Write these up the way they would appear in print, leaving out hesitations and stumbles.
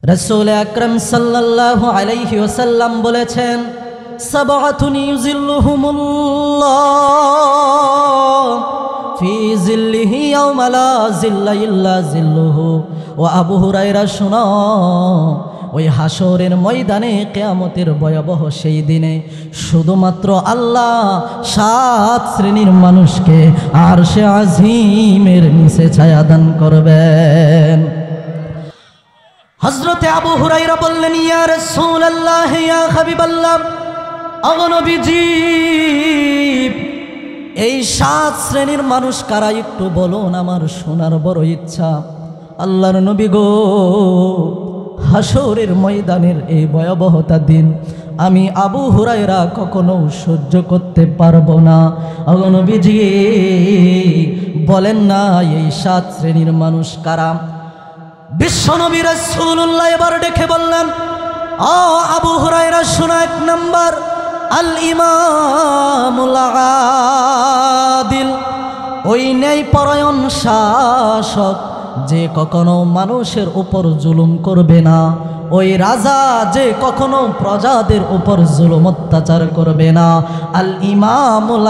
রাসূল আকরাম সাল্লাল্লাহু আলাইহি ওয়াসাল্লাম বলেছেন, সাবআতুন ইউযিল্লুহুমুল্লাহ ফি জিল্লিহি ইয়াওমা লা জিল্লা ইল্লা জিল্লুহু। ও আবু হুরায়রা শোনো, ওই হাসরের ময়দানে কিয়ামতের ভয়াবহ সেই দিনে শুধুমাত্র আল্লাহ 7 শ্রেণীর মানুষকে আরশে আজিমের নিচে ছায়া দান করবেন। হযরতে আবু হুরায়রা বললেন, ইয়া রাসূলুল্লাহ, ইয়া হাবিবাল্লাহ, ও নবীজি, এই 7 শ্রেণীর মানুষ কারা একটু বলুন, আমার শোনার বড় ইচ্ছা। আল্লাহর নবী গো, হাসরের ময়দানের এই ভয়াবহতা দিন আমি আবু হুরায়রা কখনো সহ্য করতে পারবো না। ও নবীজি, বলেন না এই 7 শ্রেণীর মানুষ কারা? বিশ্বনবী রাসূলুল্লাহ এবার ডেকে বললেন, ও আবু হুরায়রা শোনা, 1 নাম্বার আল ইমামুল আদিল, ওই ন্যায়পরায়ণ শাসক যে কখনো মানুষের উপর জুলুম করবে না, ওই রাজা যে কখনো প্রজাদের উপর জুলুম অত্যাচার করবে না। আল ইমামুল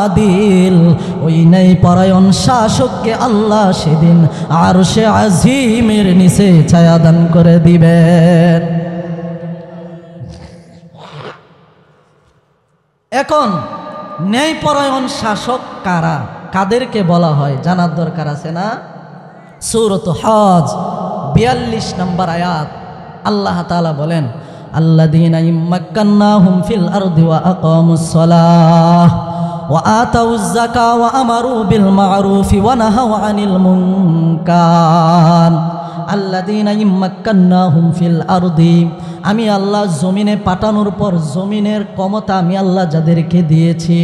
আদিল, ওই ন্যায়পরায়ণ শাসককে আল্লাহ সেদিন আরশে আজিমের নিচে ছায়া দান করে দিবেন। এখন ন্যায়পরায়ণ শাসক কারা, কাদেরকে বলা হয় জানার দরকার আছে না? সূরাত হজ 42 নম্বর আয়াত আল্লাহ তাআলা বলেন, আল্লাযীনা ইম্মাক্কান্নাহুম ফিল আরদি ওয়া আকামুস সালাহ ওয়া আতাউয যাকা ওয়া আমারু বিল মা'রুফি ওয়া নাহাউ আনিল মুনকার। আল্লাযীনা ইম্মাক্কান্নাহুম ফিল আরদি, আমি আল্লাহ জমিনে পাঠানোর পর জমিনের ক্ষমতা আমি আল্লাহ যাদেরকে দিয়েছি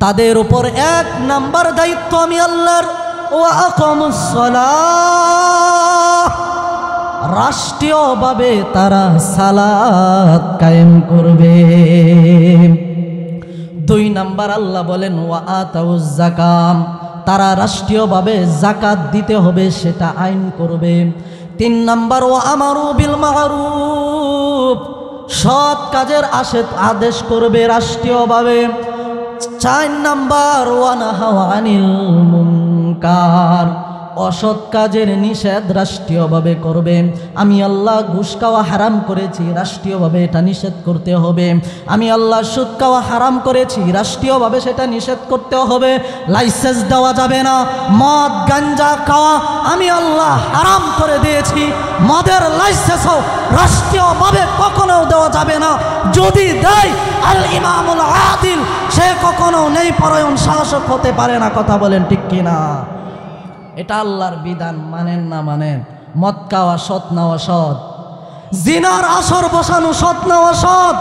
তাদের উপর 1 নাম্বার দায়িত্ব আমি আল্লাহর, ওয়া আকামুস সালাহ, রাষ্ট্রীয়ভাবে তারা সালাত কায়েম করবে। 2 নাম্বার আল্লাহ বলেন, ওয়া আতাউয যাকাত, তারা রাষ্ট্রীয়ভাবে যাকাত দিতে হবে সেটা আইন করবে। 3 নাম্বার ওয়া আমারু বিল মা'রুফ, সৎ কাজের আদেশ করবে রাষ্ট্রীয়ভাবে। 4 নাম্বার ওয়া নাহাউ আনিল মুনকার, অসৎ কাজের নিষেধ রাষ্ট্রীয়ভাবে করবে। আমি আল্লাহ ঘুষ খাওয়া হারাম করেছি, রাষ্ট্রীয়ভাবে এটা নিষেধ করতে হবে। আমি আল্লাহ সুদ খাওয়া হারাম করেছি, রাষ্ট্রীয়ভাবে সেটা নিষেধ করতে হবে। লাইসেন্স দেওয়া যাবে না। মদ গাঞ্জা খাওয়া আমি আল্লাহ হারাম করে দিয়েছি, মদের লাইসেন্সও রাষ্ট্রীয়ভাবে কখনো দেওয়া যাবে না। যদি দেয় আল ইমামুল আদিল, সে কখনো ন্যায়পরায়ণ শাসক হতে পারে না। কথা বলেন ঠিক কিনা? এটা আল্লাহর বিধান, মানেন না মানেন? মদ খাওয়া সৎ না অসৎ? জিনার আসর বসানো সৎ না অসৎ?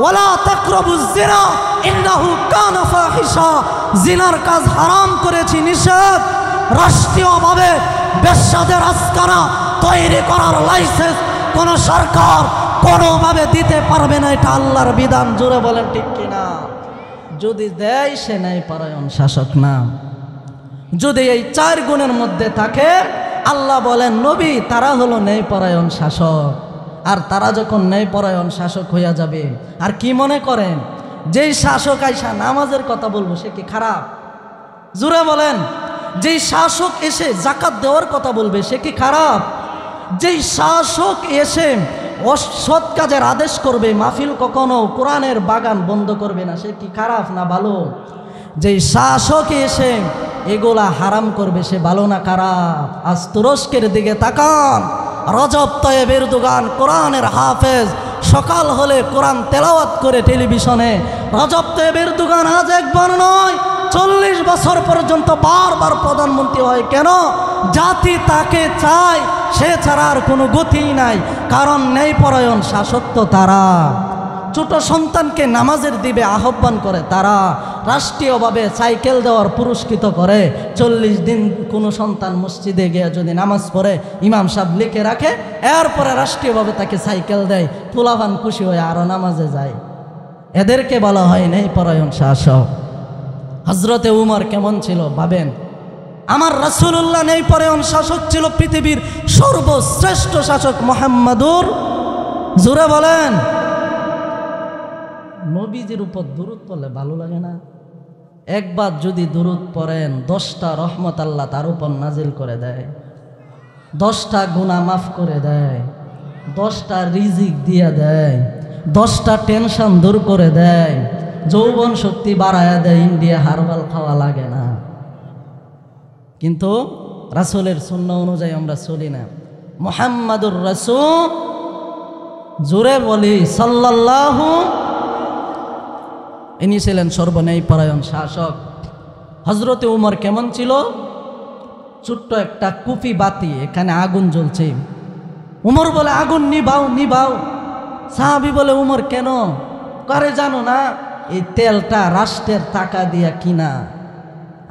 ওয়ালা তাকরাবুজ জিনা ইন্নাহু কানা ফাহিশা, জিনার কাজ হারাম করেছি, নিষেধ। রাষ্ট্রীয়ভাবে বেশ্যাদের আস্তানা তৈরি করার লাইসেন্স কোন সরকার কোনোভাবে দিতে পারবে না, এটা আল্লাহর বিধান। জোরে বলেন ঠিক কিনা? যদি দেয় সে ন্যায়পরায়ণ শাসক না। যদি এই 4 গুণের মধ্যে থাকে, আল্লাহ বলেন নবী তারা হলো ন্যায়পরায়ণ শাসক। আর তারা যখন ন্যায়পরায়ণ শাসক হইয়া যাবে, আর কি মনে করেন যেই শাসক আইসা নামাজের কথা বলবো সে কি খারাপ? জোরে বলেন। যেই শাসক এসে যাকাত দেওয়ার কথা বলবে সে কি খারাপ? যেই শাসক এসে অসৎ কাজের আদেশ করবে, মাহফিল কখনো কোরআনের বাগান বন্ধ করবে না, সে কি খারাপ না ভালো? যেই শাসক এসে এগুলা হারাম করবে সে ভালো না খারাপ? আজ তুরস্কের দিকে তাকান, রজব তয়েব এরদোগান কোরআনের হাফেজ, সকাল হলে কোরআন তেলাওয়াত করে টেলিভিশনে। রজব তয়েব এরদোগান আজ একবার নয় 40 বছর পর্যন্ত বারবার প্রধানমন্ত্রী হয়। কেন? জাতি তাকে চায়, সে ছাড়া আর কোনো গতি নাই। কারণ ন্যায়পরায়ণ শাসক তো তারা। ছোট সন্তানকে নামাজের দিবে আহ্বান করে তারা, রাষ্ট্রীয়ভাবে সাইকেল দেওয়ার পুরস্কৃত করে। 40 দিন কোনো সন্তান মসজিদে গিয়ে যদি নামাজ পড়ে, ইমাম সাহেব লিখে রাখে, এরপরে রাষ্ট্রীয়ভাবে তাকে সাইকেল দেয়, পোলাপান খুশি হয়ে আরও নামাজে যায়। এদেরকে বলা হয় ন্যায়পরায়ণ শাসক। হজরতে উমর কেমন ছিল ভাবেন। আমার রাসূলুল্লাহ নেই পরায়ণ শাসক ছিল পৃথিবীর সর্বশ্রেষ্ঠ শাসক মুহাম্মাদুর, জোরে বলেন। নবীজির উপর দুরূদ পড়লে ভালো লাগে না? একবার যদি দুরূদ পড়েন 10টা রহমত আল্লাহ তার উপর নাজিল করে দেয়, 10টা গুনাহ মাফ করে দেয়, 10টা রিজিক দিয়ে দেয়, 10টা টেনশন দূর করে দেয়, যৌবন শক্তি বাড়ায়া দেয়, ইন্ডিয়া হারবাল খাওয়া লাগে না। কিন্তু রাসূলের সুন্নাহ অনুযায়ী আমরা চলি না। মুহাম্মাদুর রাসূল, জোরে বলি সাল্লাল্লাহু। ইনি ছিলেন সর্বন্যায় পরায়ণ শাসক। হযরতে উমর কেমন ছিল? ছোট্ট একটা কুপি বাতি, এখানে আগুন জ্বলছে, উমর বলে আগুন নিভাও নিভাও। সাহাবী বলে উমর কেন? করে জানো না, এই তেলটা রাষ্ট্রের টাকা দিয়া কিনা,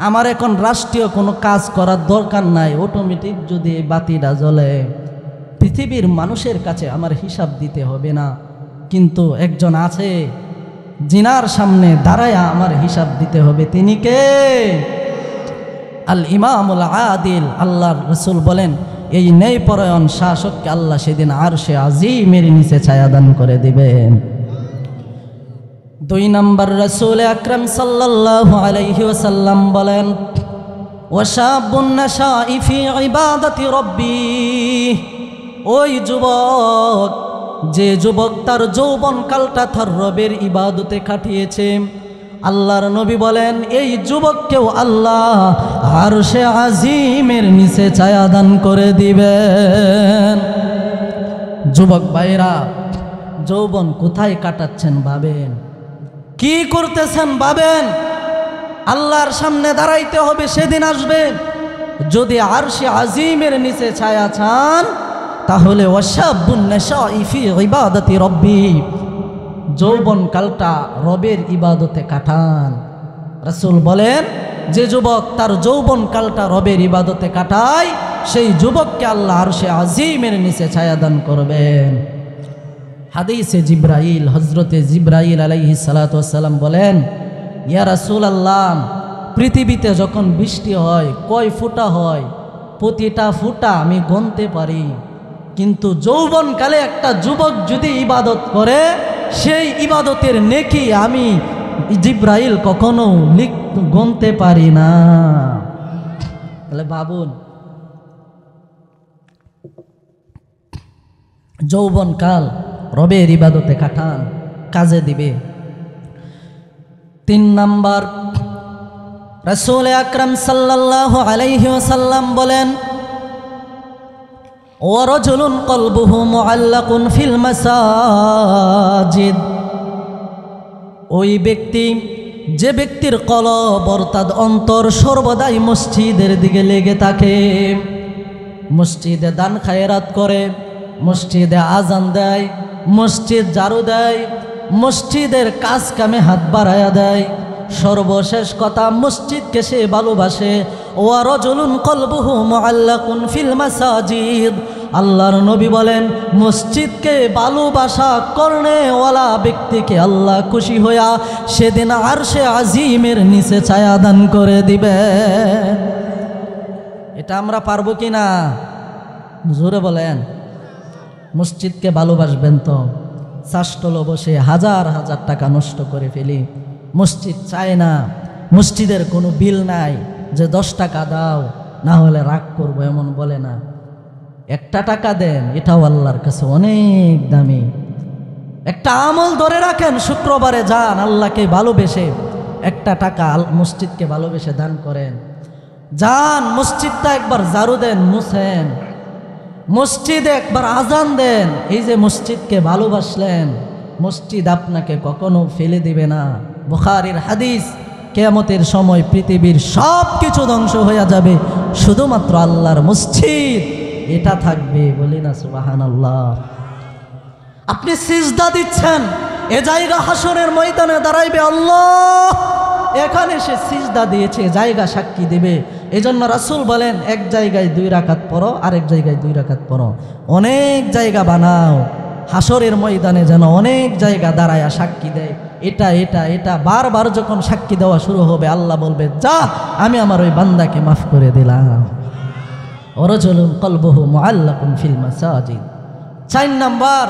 আমার এখন রাষ্ট্রীয় কোনো কাজ করার দরকার নাই, অটোমেটিক যদি এই বাতিটা জ্বলে পৃথিবীর মানুষের কাছে আমার হিসাব দিতে হবে না, কিন্তু একজন আছে জিনার সামনে দাঁড়ায়া আমার হিসাব দিতে হবে। তিনি কে? আল ইমামুল আদিল। আল্লাহর রাসূল বলেন এই ন্যায়পরায়ণ শাসককে আল্লাহ সেদিন আরশে আজিমের নিচে ছায়াদান করে দিবেন। 2 নম্বর রাসূল আকরাম সাল্লাল্লাহু আলাইহি ওয়াসাল্লাম বলেন ওয়াশাবুন নাশাই ফি ইবাদাতি রাব্বি। ওই যুবক, যে যুবক তার যৌবনকালটা তার রবের ইবাদতে কাটিয়েছে, আল্লাহর নবী বলেন এই যুবককেও আল্লাহ আরশে আজিমের নিচে ছায়াদান করে দিবেন। যুবক ভাইরা, যৌবন কোথায় কাটাচ্ছেন ভাবেন, কি করতেছেন ভাবেন। আল্লাহর সামনে দাঁড়াইতে হবে, সেদিন আসবে। যদি আরশে আজিমের নিচে ছায়া চান তাহলে ওয়াশাবুন নাশাই ফি ইবাদাতি রাব্বি, যৌবন কালটা রবের ইবাদতে কাটান। রাসূল বলেন যে যুবক তার যৌবন কালটা রবের ইবাদতে কাটায় সেই যুবককে আল্লাহ আরশে আজিমের নিচে ছায়াদান করবেন। হাদিসে জিব্রাইল, হযরতে জিব্রাইল আলাইহিস সালাতু ওয়াস সালাম বলেন ইয়া রাসূলুল্লাহ, পৃথিবীতে যখন বৃষ্টি হয় কয় ফোঁটা হয়? প্রতিটা ফোঁটা আমি গুনতে পারি, কিন্তু যৌবনকালে একটা যুবক যদি ইবাদত করে সেই ইবাদতের নেকি আমি জিব্রাইল কখনো গুনতে পারি না। তাহলে ভাবুন, যৌবনকাল রবের ইবাদতে কাটান, কাজে দিবে। 3 নাম্বার রাসূল আকরাম সাল্লাল্লাহু আলাইহি ওয়াসাল্লাম বলেন ওয়ারাজুলুন কলবুহু মুআল্লাকুন ফিল মাসাজিদ। ওই ব্যক্তি, যে ব্যক্তির কলব অর্থাৎ অন্তর সর্বদাই মসজিদের দিকে লেগে থাকে, মসজিদে দান খায়রাত করে, মসজিদে আজান দেয়, মসজিদ ঝাড়ু দেয়, মসজিদের কাজ কামে হাত বাড়ায়া দেয়, সর্বশেষ কথা মসজিদকে সে ভালোবাসে। ওয়া রাজুলুন কলবুহু মুআল্লাকুন ফিল মাসাজিদ। আল্লাহর নবী বলেন মসজিদকে ভালোবাসা করনেওয়ালা ব্যক্তিকে আল্লাহ খুশি হইয়া সেদিন আরশে আজিমের নিচে ছায়াদান করে দিবে। এটা আমরা পারবো কি না? জোরে বলেন। মসজিদকে ভালোবাসবেন তো? চাষটলো বসে হাজার হাজার টাকা নষ্ট করে ফেলি, মসজিদ চায় না, মসজিদের কোনো বিল নাই যে 10 টাকা দাও না হলে রাগ করবো, এমন বলে না। 1 টাকা দেন, এটাও আল্লাহর কাছে অনেক দামি। একটা আমল ধরে রাখেন, শুক্রবারে যান, আল্লাহকে ভালোবেসে 1 টাকা মসজিদকে ভালোবেসে দান করেন। যান মসজিদটা একবার ঝাড়ু দেন, মুছেন, মসজিদে একবার আজান দেন। এই যে মসজিদকে ভালোবাসলেন, মসজিদ আপনাকে কখনো ফেলে দিবে না। বুখারীর হাদিস, কিয়ামতের সময় পৃথিবীর সব কিছু ধ্বংস হয়ে যাবে, শুধুমাত্র আল্লাহর মসজিদ এটা থাকবে। বলি না সুবহানাল্লাহ। আপনি সিজদা দিচ্ছেন, এ জায়গা হাসরের ময়দানে দাঁড়াইবে আল্লাহ, এখানে সে সিজদা দিয়েছে, জায়গা সাক্ষী দেবে। এজন্য রাসূল বলেন এক জায়গায় 2 রাকাত পড়ো, আরেক জায়গায় 2 রাকাত পড়ো। অনেক জায়গা বানাও, হাসরের ময়দানে যেন অনেক জায়গা দাঁড়ায়া সাক্ষী দেয়। এটা এটা এটা বারবার যখন সাক্ষী দেওয়া শুরু হবে, আল্লাহ বলবে যা, আমি আমার ওই বান্দাকে মাফ করে দিলাম। ওয়ারাজুলুন কলবুহু মুআল্লাকুন ফিল মাসাজিদ। 4 নাম্বার,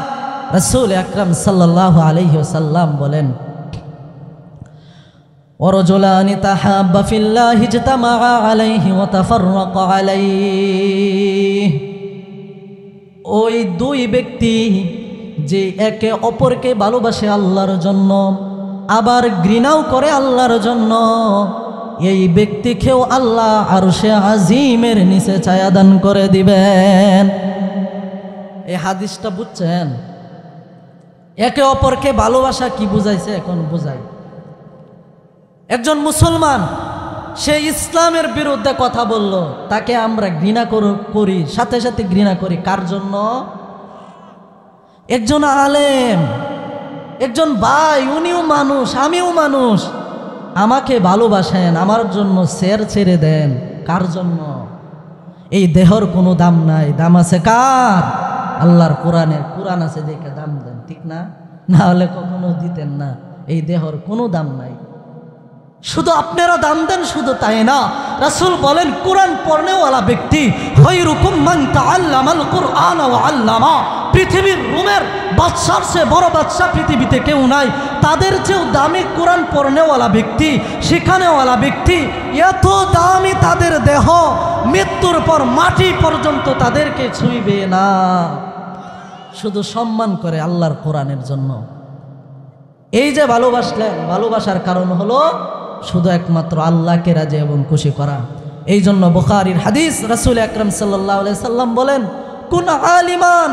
রাসূল আকরাম সাল্লাল্লাহু আলাইহি ওয়াসাল্লাম বলেন, ওয়ারাজুলানি তাহাব্বা ফিল্লাহি ইজতামাআ আলাইহি ওয়া তাফাররাকা আলাইহি। ওই 2 ব্যক্তি যে একে অপরকে ভালোবাসে আল্লাহর জন্য, আবার ঘৃণাও করে আল্লাহর জন্য, এই ব্যক্তিকেও আল্লাহ আরশে আজিমের নিচে ছায়া দান করে দিবেন। এই হাদিসটা বুঝছেন? একে অপরকে ভালোবাসা কি বুঝাইছে এখন বুঝাই। একজন মুসলমান সে ইসলামের বিরুদ্ধে কথা বলল, তাকে আমরা ঘৃণা করি, সাথে সাথে ঘৃণা করি। কার জন্য? একজন আলেম, একজন ভাই, উনিও মানুষ, আমিও মানুষ, আমাকে ভালোবাসেন, আমার জন্য শের ছেড়ে দেন। কার জন্য? এই দেহর কোনো দাম নাই, দাম আছে কার? আল্লাহর কোরআনের। কোরআন আছে দেখে দাম দেন, ঠিক না? না হলে কখনো দিতেন না। এই দেহর কোনো দাম নাই, শুধু আপনারা দাম দেন। শুধু তাই না, রাসূল বলেন কোরআন পড়নেওয়ালা ব্যক্তি খায়রুকুম মান তাআল্লামাল কুরআন ওয়া আল্লামা। পৃথিবীর রুমের বাদশার চেয়ে বড় বাদশা পৃথিবীতে কেউ নাই। তাদের চেয়েও দামি কোরআন পড়নেওয়ালা ব্যক্তি, শিখানেওয়ালা ব্যক্তি। এত দামি তাদের দেহ, মৃত্যুর পর মাটি পর্যন্ত তাদেরকে ছুঁইবে না। শুধু সম্মান করে আল্লাহর কোরআনের জন্য। এই যে ভালোবাসলেন, ভালোবাসার কারণ হলো শুধু একমাত্র আল্লাহকে রাজি এবং খুশি করা। এই জন্য বুখারীর হাদিস, রাসূল আকরাম সাল্লাল্লাহু আলাইহি সাল্লাম বলেন, কুন আলিমান,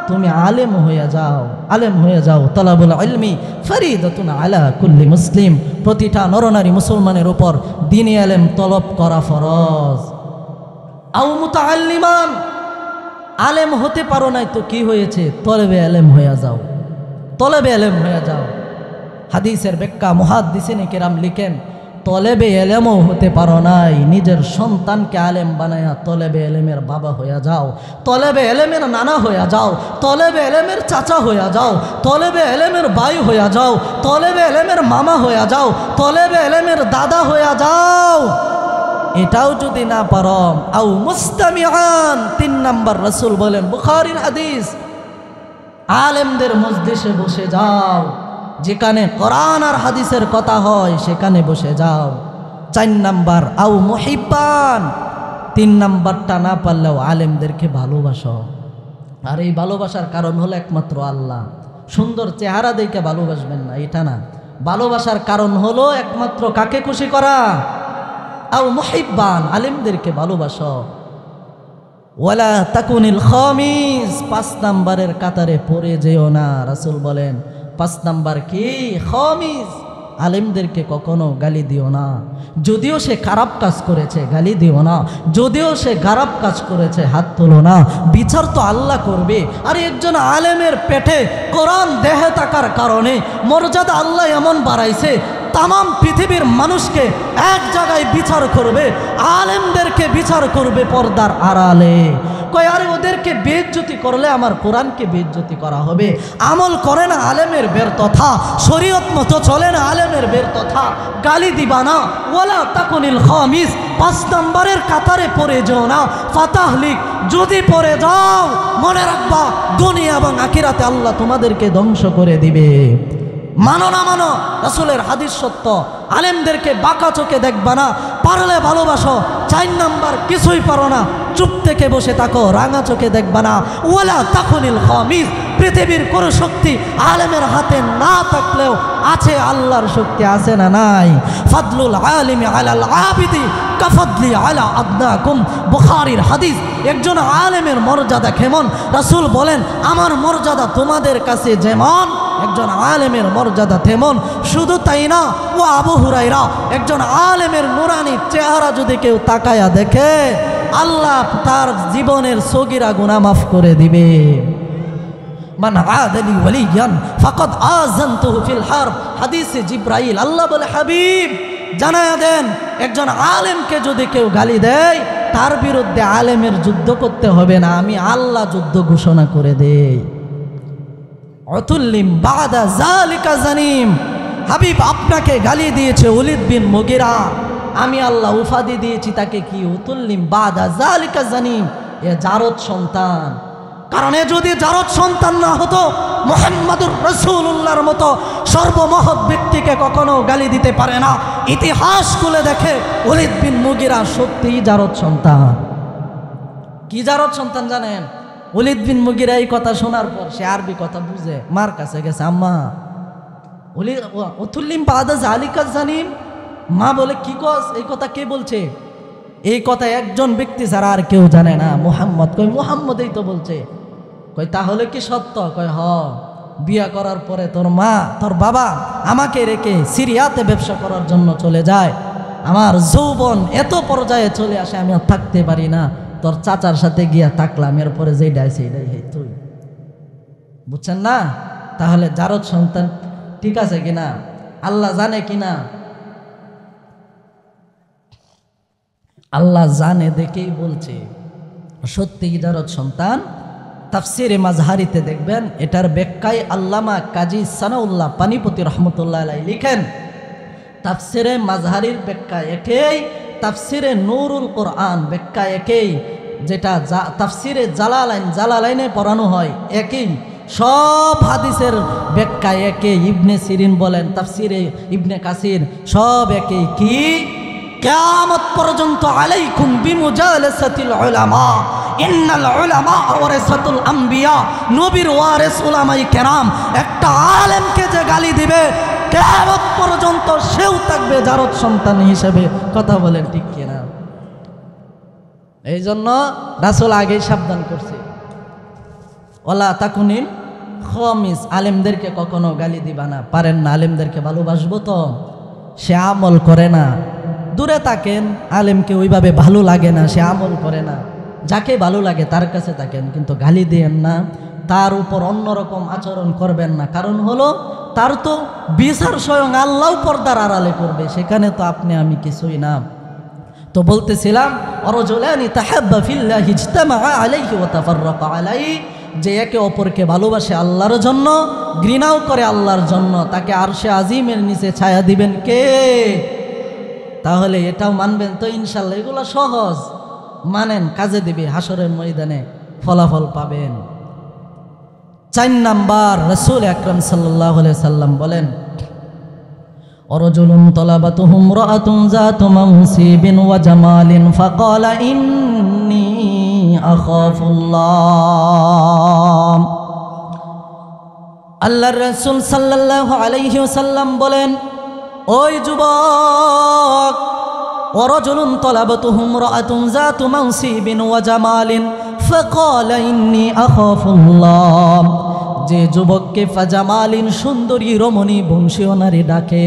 তুমি আলেম হয়ে যাও, আলেম হয়ে যাও। তালাবুল ইলমি ফরিদাতুন আলা কুল্লি মুসলিম। প্রতিটা নরনারী মুসলমানের উপর দ্বীনি ইলম তলব করা ফরজ। আও মুতাআল্লিমান, আলেম হতে পারো নাই তো কি হয়েছে, তলবে ইলম হয়ে যাও, তলবে ইলম হয়ে যাও। হাদিসের ব্যাখ্যা মুহাদ্দিসিনে কেরাম লিখেন, তলেবে এলেমও হতে পারো নাই, নিজের সন্তানকে আলেম বানায়া তলেবে এলেমের বাবা হইয়া যাও, তলেবে এলেমের নানা হইয়া যাও, তলেবে এলেমের চাচা হইয়া যাও, তলেবে এলেমের ভাই হইয়া যাও, তলেবে এলেমের মামা হইয়া যাও, তলেবে এলেমের দাদা হইয়া যাও। এটাও যদি না পারো, আও মুস্তামিআন। 3 নাম্বার, রাসূল বলেন, বুখারীর হাদিস, আলেমদের মজলিসে বসে যাও, যেখানে কোরআন আর হাদিসের কথা হয় সেখানে বসে যাও। 4 নাম্বার, আও মুহিব্বান। 3 নাম্বারটা না পারলেও আলেমদেরকে ভালোবাসো। আর এই ভালোবাসার কারণ হলো একমাত্র আল্লাহ। সুন্দর চেহারা দেখে ভালোবাসবেন না, এটা না। ভালোবাসার কারণ হলো একমাত্র কাকে খুশি করা? আও মুহিব্বান, আলেমদেরকে ভালোবাসো। ওয়ালা তাকুনিল খামিস, 5 নাম্বারের কাতারে পড়ে যেও না। রাসূল বলেন 5 নাম্বার কি? খামিস, আলেমদেরকে কখনো গালি দিও না। যদিও সে খারাপ কাজ করেছে গালি দিও না, যদিও সে খারাপ কাজ করেছে হাত তোলো না। বিচার তো আল্লাহ করবে। আর একজন আলেমের পেটে কোরআন দেহে থাকার কারণে মর্যাদা আল্লাহ এমন বাড়াইছে, তামাম পৃথিবীর মানুষকে এক জায়গায় বিচার করবে, আলেমদেরকে বিচার করবে পর্দার আড়ালে। কয় আরে ওদেরকে বেইজ্জতি করলে আমার কোরআনকে বেইজ্জতি করা হবে। আমল করে না আলেমের ব্যর্থতা, শরীয়ত মতো চলে না আলেমের ব্যর্থতা, গালি দিবা না। ওয়ালা তাকুনিল খামিস, 5 নাম্বারের কাতারে পড়ে যাও না। ফাতাহ লিখ, যদি পড়ে যাও মনে রাখবা দুনিয়া এবং আখিরাতে আল্লাহ তোমাদেরকে ধ্বংস করে দিবে। মানো না মানো, রাসূলের হাদিস সত্য। আলেমদেরকে বাঁকা চোখে দেখবা না, পারলে ভালোবাসো। 4 নাম্বার, কিছুই পারো না, চুপ থেকে বসে থাকো, রাঙা চোখে দেখবা না। ওয়ালা তাকুনিল খামিস, পৃথিবীর কোনো শক্তি আলেমের হাতে না থাকলেও আছে, আল্লাহর শক্তি আছে না নাই? ফাদলুল আলিমি আলাল আবিদি কাফাদলি আলা আদনাকুম। বুখারীর হাদিস, একজন আলেমের মর্যাদা কেমন? রাসূল বলেন আমার মর্যাদা তোমাদের কাছে যেমন, একজন আলেমের মর্যাদা তেমন। শুধু তাই না, ও আবু হুরায়রা, একজন আলেমের নুরানি চেহারা যদি কেউ তাকায়া দেখে, আল্লাহ তার জীবনের সগীরা গুনাহ মাফ করে দিবে। মান আদালি ওয়ালিয়ান ফাকাদ আযানতুহু ফিল হারব। হাদিসে জিবরাইল, আল্লাহ বলে হাবিব জানায়া দেন, একজন আলেমকে যদি কেউ গালি দেয় তার বিরুদ্ধে আলেমের যুদ্ধ করতে হবে না, আমি আল্লাহ যুদ্ধ ঘোষণা করে দেই। অতুল্লিম বাদা জালিকা জানিম, হাবিব আপনাকে গালি দিয়েছে ওলীদ বিন মুগীরা, আমি আল্লাহ উপাধি দিয়েছি তাকে কি উতুল্লিম বাদা যালিকা জানিম, এ জারদ সন্তান। কারণ এ যদি জারদ সন্তান না হতো মুহাম্মদুর রাসূলুল্লাহর মতো সর্বমহৎ ব্যক্তিকে কখনো গালি দিতে পারে না। ইতিহাস খুলে দেখে ওলীদ বিন মুগীরা সত্যিই জারদ সন্তান। কি জারদ সন্তান জানেন? ওলীদ বিন মুগীরা এই কথা শোনার পর সে আরবি কথা বুঝে মার কাছে গেছে, আম্মা উতুল্লিম বাদা যালিকা জানিম, মা বলে কি কস, এই কথা কে বলছে? এই কথা একজন ব্যক্তি ছাড়া আর কেউ জানে না। মুহাম্মদ কই মুহাম্মদই তো বলছে। কই তাহলে কি সত্য? কয় হ, বিয়া করার পরে তোর মা তোর বাবা আমাকে রেখে সিরিয়াতে ব্যবসা করার জন্য চলে যায়, আমার যৌবন এত পর্যায়ে চলে আসে আমি আর থাকতে পারি না, তোর চাচার সাথে গিয়া থাকলাম, এরপরে যেইটাই সেইটাই তুই বুঝছেন না? তাহলে জারদ সন্তান ঠিক আছে কিনা আল্লাহ জানে কিনা? আল্লাহ জানে দেখেই বলছে সত্যি জারদ সন্তান। তাফসিরে মাজহারিতে দেখবেন এটার ব্যাখ্যায় আল্লামা কাজী সানাউল্লাহ পানিপতি রহমতুল্লাহ আলাইহি লিখেন, তাফসিরে মাজহারির ব্যাখ্যা একই, তাফসিরে নূরুল কোরআন ব্যাখ্যা একই, যেটা তাফসিরে জালালাইনে পড়ানো হয় একই, সব হাদিসের ব্যাখ্যা একই। ইবনে সিরিন বলেন, তাফসিরে ইবনে কাসির সব একই। কি? কিয়ামত পর্যন্ত আলাইকুম বিমুজালাসাতিল উলামা, ইন্নাল উলামা ওয়ারাসাতুল আম্বিয়া, নবীর ওয়ারিস উলামায়ে কেরাম। একটা আলেমকে যে গালি দিবে কিয়ামত পর্যন্ত সেও থাকবে জারদ সন্তান হিসেবে। কথা বলেন ঠিক কিনা? এই জন্য রাসূল আগেই সাবধান করছে, ওয়ালা তাকুনিন খামিস, আলেমদেরকে কখনো গালি দিবা না। পারেন না আলেমদেরকে ভালোবাসবো তো, সে আমল করে না, দূরে থাকেন। আলেমকে ওইভাবে ভালো লাগে না, সে আমল করে না, যাকে ভালো লাগে তার কাছে থাকেন, কিন্তু গালি দিয়েন না, তার উপর অন্যরকম আচরণ করবেন না। কারণ হলো তার তো বিচার স্বয়ং আল্লাহ পর্দার আড়ালে করবে, সেখানে তো আপনি আমি কিছুই না। তো বলতেছিলাম অরজুলানি তাহাব্বা ফিল্লাহি ইজতামা আলাইহি ওয়া তাফাররাকা আলাইহি, যে একে অপরকে ভালোবাসে আল্লাহর জন্য, ঘৃণাও করে আল্লাহর জন্য, তাকে আরশে আজিমের নিচে ছায়া দিবেন কে? তাহলে এটাও মানবেন তো ইনশাল্লাহ? এগুলো সহজ, মানেন, কাজে দিবে, হাসরের ময়দানে ফলাফল পাবেন। 4 নাম্বার, রাসূল আকরাম সাল্লাল্লাহু আলাইহি সাল্লাম বলেন, অরজুলুন তলাবাতুহু ইমরাআতুন যাতু মানসিবিন ওয়া জামালিন ফাকালা ইন্নী আখাফুল্লাহ। আল্লাহর রাসূল সাল্লাল্লাহু আলাইহি ওয়াসাল্লাম বলেন, ওই যুবক, ওয়ারাজুলুন তলাবাতুহু ইমরাআতুন যাতু মানসিবিন ওয়া জামালিন ফাকালা ইন্নী আখাফুল্লাহ, যে যুবককে ফাজামালিন সুন্দরী রমণী বংশীয় নারী ডাকে,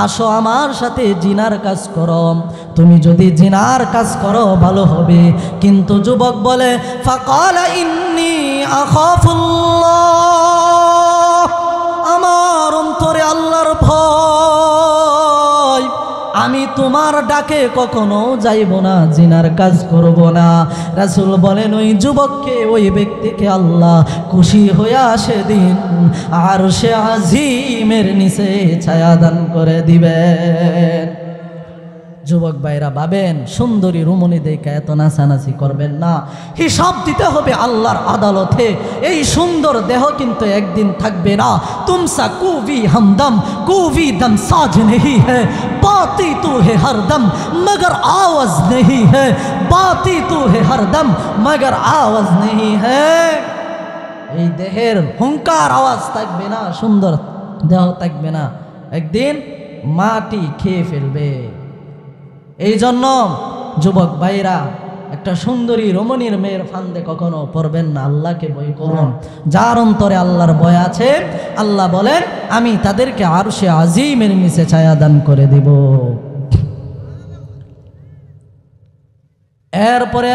আসো আমার সাথে জিনার কাজ করো, তুমি যদি জিনার কাজ করো ভালো হবে, কিন্তু যুবক বলে ফাকালা ইন্নী আখাফুল্লাহ, আমার অন্তরে আল্লাহর ভয়, আমি তোমার ডাকে কখনো যাইব না, জিনার কাজ করব না। রাসূল বলেন ওই যুবককে, ওই ব্যক্তিকে আল্লাহ খুশি হইয়া সেদিন আরশে আজিমের নিচে ছায়া দান করে দিবেন। যুবক ভাইরা ভাবেন, সুন্দরী রমণী দেখে এত নাচানাচি করবেন না, হিসাব দিতে হবে আল্লাহর আদালতে। এই সুন্দর দেহ কিন্তু একদিন থাকবে না। তুমসা কুবি हमदम কুবি दम साज नहीं है, बाती तू है हरदम मगर आवाज नहीं है, बाती तू है हरदम मगर आवाज नहीं है। এই দেহের হুঙ্কার আওয়াজ থাকবে না, সুন্দর দেহ থাকবে না, একদিন মাটি খেয়ে ফেলবে। এই জন্য যুবক ভাইরা, একটা সুন্দরী রমণীর মেয়ের ফান্দে কখনো পড়বেন না, আল্লাহকে ভয় করুন। যার অন্তরে আল্লাহর ভয় আছে, আল্লাহ বলেন আমি তাদেরকে আরশে আজিমের নিচে ছায়া দান করে দিব। এরপরে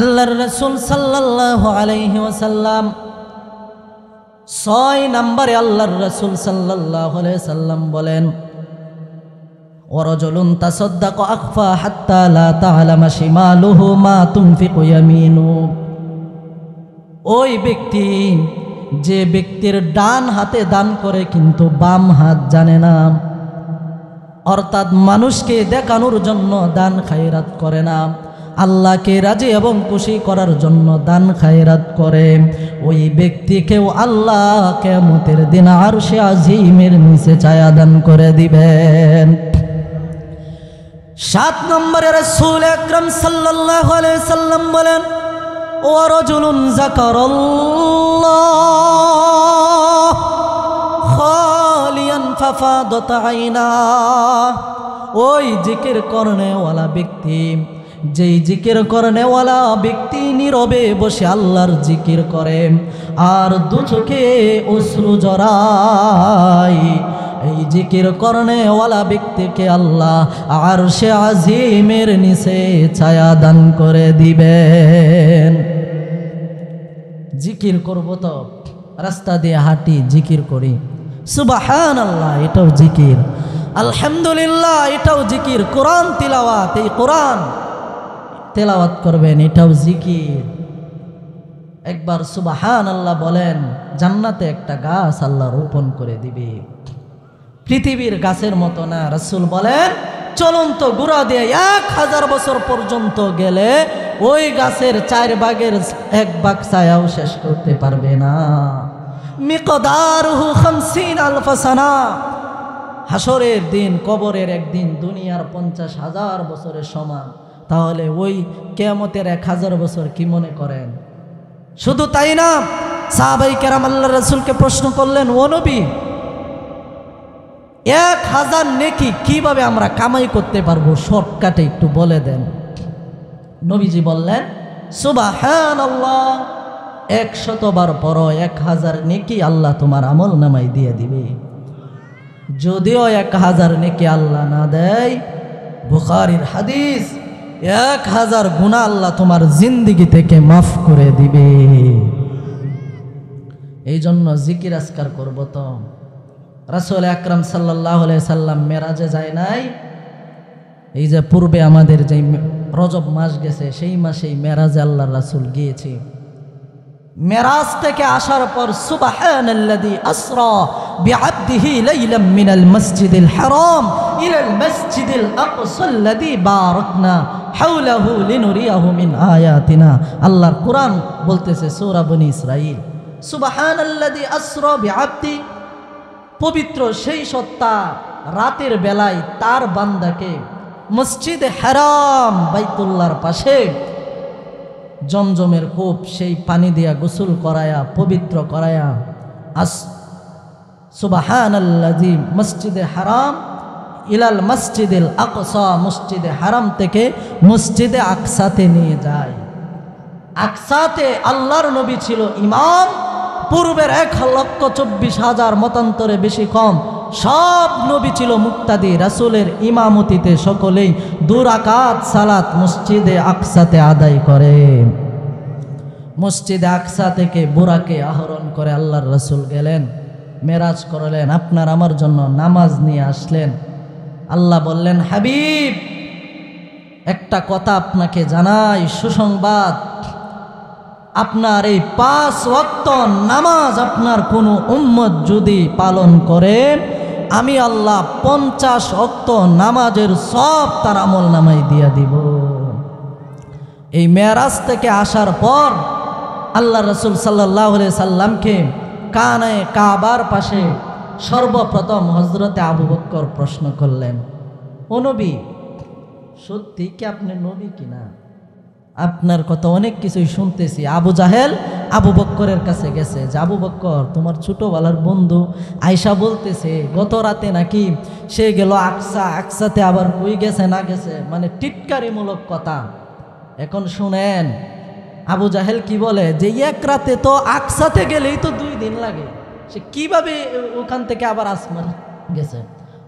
আল্লাহর রাসূল সাল্লাল্লাহু আলাইহি ওয়াসাল্লাম 6 নম্বরে আল্লাহর রাসূল সাল্লাল্লাহু আলাইহি ওয়াসাল্লাম বলেন, ওয়ারাজুলুন তাসাদ্দাকা আখফা হাত্তা লা তা'লামা শিমালুহু মা তুনফিকু ইয়ামিনু, ওই ব্যক্তি যে ব্যক্তির ডান হাতে দান করে কিন্তু বাম হাত জানে না, অর্থাৎ মানুষকে দেখানোর জন্য দান খায়রাত করে না, আল্লাহকে রাজি এবং খুশি করার জন্য দান খায়রাত করে, ওই ব্যক্তিকেও আল্লাহ কিয়ামতের দিন আরশে আজিমের নিচে ছায়া দান করে দিবেন। 7 নম্বরে রাসূল আকরাম সাল্লাল্লাহু আলাইহি সাল্লাম বলেন, ওয়া রাজুলুন যাকারাল্লাহ খালিয়ান ফাফাদাত আইনা, ওই জিকির করনেওয়ালা ব্যক্তি, যেই জিকির করনেওয়ালা ব্যক্তি নীরবে বসে আল্লাহর জিকির করে আর দু চোখে অশ্রু জড়ায়, এই জিকির করনেওয়ালা ব্যক্তিকে আল্লাহ আরশে আজিমের নিচে ছায়া দান করে দিবেন। জিকির করব তো রাস্তা দিয়ে হাঁটি জিকির করি, সুবহানাল্লাহ এটাও জিকির, আলহামদুলিল্লাহ এটাও জিকির, কোরআন তিলাওয়াত, এই কোরআন তেলাওয়াত করবেন এটাও জিকির। একবার সুবহানাল্লাহ বলেন, জান্নাতে একটা গাছ আল্লাহ রোপণ করে দিবে, পৃথিবীর গাছের মতো না। রাসূল বলেন চলন্ত গুড়া দিয়ে 1000 বছর পর্যন্ত গেলে ওই গাছের 4 ভাগের 1 ভাগ ছায়াও শেষ করতে পারবে না। মিকদারুহু 50,000 সানা, হাসরের দিন, কবরের একদিন দুনিয়ার 50,000 বছরের সমান। তাহলে ওই কিয়ামতের 1000 বছর কি মনে করেন? শুধু তাই না, সাহাবায়ে কেরাম আল্লাহর রাসূলকে প্রশ্ন করলেন, ও নবী 1000 নেকি কিভাবে আমরা কামাই করতে পারবো, শর্টকাটে একটু বলে দেন। নবীজি বললেন, সুবহানাল্লাহ 100 বার পড়ো, 1000 নেকি আল্লাহ তোমার আমল নামায় দিয়ে দিবে। যদিও 1000 নেকি আল্লাহ না দেয়, বুখারীর হাদিস, 1000 গুনাহ আল্লাহ তোমার জিন্দেগি থেকে মাফ করে দিবে। এই জন্য জিকির আজকার করবো তো। রাসূল আকরাম সাল্লাল্লাহু আলাইহি সাল্লাম মেরাজে যায় নাই, এই যে পূর্বে আমাদের যে রজব মাস গেছে সেই মাসেই মেরাজে আল্লাহর রাসূল গিয়েছে। মেরাজ থেকে আসার পর সুবহানাল্লাযী আসরা বিআবদিহি লাইলাম মিনাল মাসজিদিল হারাম ইলাল মাসজিদিল আকসাল্লাযী বারাকনা হাওলাহু লিনুরিয়াহু মিন আয়াতিনা। আল্লাহর কোরআন বলতেছে সূরা বনী ইসরাঈল, সুবহানাল্লাযী আসরা বিআবদি, পবিত্র সেই সত্তা রাতের বেলায় তার বান্দাকে মসজিদে হারাম বাইতুল্লাহর পাশে জমজমের কূপ, সেই পানি দিয়া গোসল করায়া পবিত্র করায়া, সুবহানাল্লাযী মসজিদে হারাম ইলাল মসজিদিল আকসা, মসজিদে হারাম থেকে মসজিদে আকসাতে নিয়ে যায়। আকসাতে আল্লাহর নবী ছিল ইমাম, পূর্বের 1,24,000 মতান্তরে বেশি কম সব নবী ছিল মুক্তাদি। রাসূলের ইমামতিতে সকলেই 2 রাকাত সালাত মসজিদে আকসাতে আদায় করে। মসজিদে আকসা থেকে বুরাকে আহরণ করে আল্লাহর রাসূল গেলেন, মেরাজ করলেন, আপনার আমার জন্য নামাজ নিয়ে আসলেন। আল্লাহ বললেন, হাবিব একটা কথা আপনাকে জানাই, সুসংবাদ, আপনার এই 5 ওয়াক্ত নামাজ আপনার কোনো উম্মত যদি পালন করে, আমি আল্লাহ 50 ওয়াক্ত নামাজের সব তার আমল নামায় দিয়া দিব। এই মেরাজ থেকে আসার পর আল্লাহ রাসূল সাল্লাল্লাহু আলাইহি সাল্লামকে কানায়ে কাবার পাশে সর্বপ্রথম হযরতে আবু বকর প্রশ্ন করলেন, ও নবী সত্যি কি আপনি নবী কিনা? আপনার কথা অনেক কিছুই শুনতেছি। আবু জাহেল আবু বক্করের কাছে গেছে যে, আবু বক্কর তোমার ছোটবেলার বন্ধু আয়েশা বলতেছে গত রাতে নাকি সে গেল আকসা, আকসাতে আবার কই গেছে না গেছে, মানে টিটকারিমূলক কথা। এখন শুনেন আবু জাহেল কি বলে যে 1 রাতে তো আকসাতে গেলেই তো 2 দিন লাগে, সে কিভাবে ওখান থেকে আবার আসমান গেছে।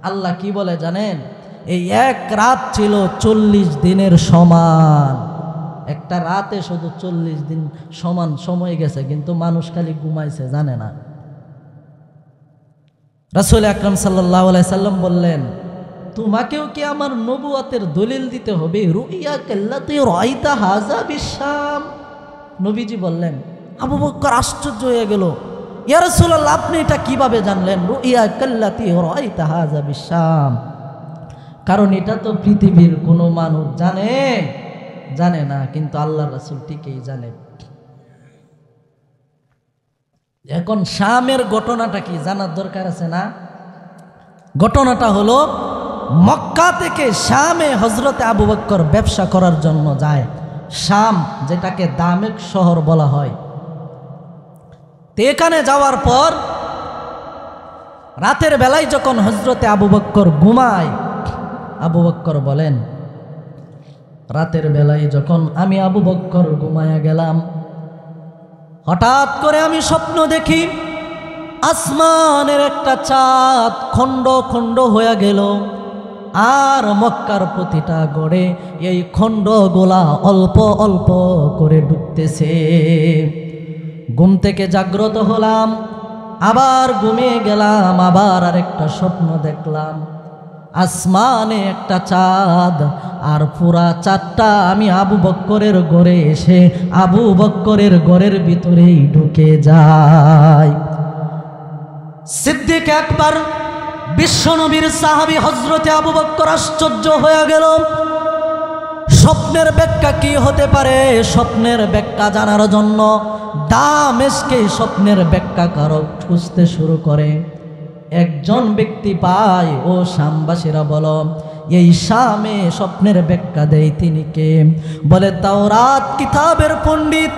আল্লাহ কি বলে জানেন, এই 1 রাত ছিল 40 দিনের সমান। একটা রাতে শুধু 40 দিন সমান সময় গেছে, কিন্তু মানুষ খালি ঘুমাইছে, জানে না। রাসূল আকরাম সাল্লাল্লাহু আলাইহি সাল্লাম বললেন, তোমাকেও কি আমার নবুয়তের দলিল দিতে হবে? রুইয়া কাল্লাতি রাইতা হাযা বিশাম। নবীজি বললেন, আবু বকর আশ্চর্য হয়ে গেল, ইয়া রাসূলুল্লাহ আপনি এটা কিভাবে জানলেন? রুইয়া কাল্লাতি রাআইতা হাযা বিশাম, কারণ এটা তো পৃথিবীর কোনো মানুষ জানে না, কিন্তু আল্লাহর রাসূল ঠিকই জানেন। এখন শামের ঘটনাটা কি জানার দরকার আছে না? ঘটনাটা হলো মক্কা থেকে শামে হযরতে আবু বকর ব্যবসা করার জন্য যায়। শাম যেটাকে দামেস্ক শহর বলা হয়, তো এখানে যাওয়ার পর রাতের বেলায় যখন হযরতে আবু বকর ঘুমায়, আবু বকর বলেন, রাতের বেলায় যখন আমি আবু বকর ঘুমায়া গেলাম, হঠাৎ করে আমি স্বপ্ন দেখি আসমানের একটা চাঁদ খণ্ড খণ্ড হয়ে গেল, আর মক্কার প্রতিটা গড়ে এই খণ্ডগুলা অল্প অল্প করে ডুবতেছে। ঘুম থেকে জাগ্রত হলাম, আবার ঘুমিয়ে গেলাম, আবার আরেকটা স্বপ্ন দেখলাম, আসমানে একটা চাঁদ, আর পুরা চাঁদটা আমি আবু বকরের ঘরে এসে আবু বকরের ঘরের ভিতরেই ঢুকে যায়। সিদ্দিক আকবর বিশ্বনবীর সাহাবী হযরতে আবু বকর আশ্চর্য হয়ে গেল। স্বপ্নের ব্যাখ্যা কি হতে পারে? স্বপ্নের ব্যাখ্যা জানার জন্য দামেস্কে স্বপ্নের ব্যাখ্যাকারক খুঁজতে শুরু করে। একজন ব্যক্তি পায়, ও শামবাসীরা বলো, এই শামে স্বপ্নের ব্যাখ্যা দেয় তিনি কে? বলে তাওরাত কিতাবের পণ্ডিত,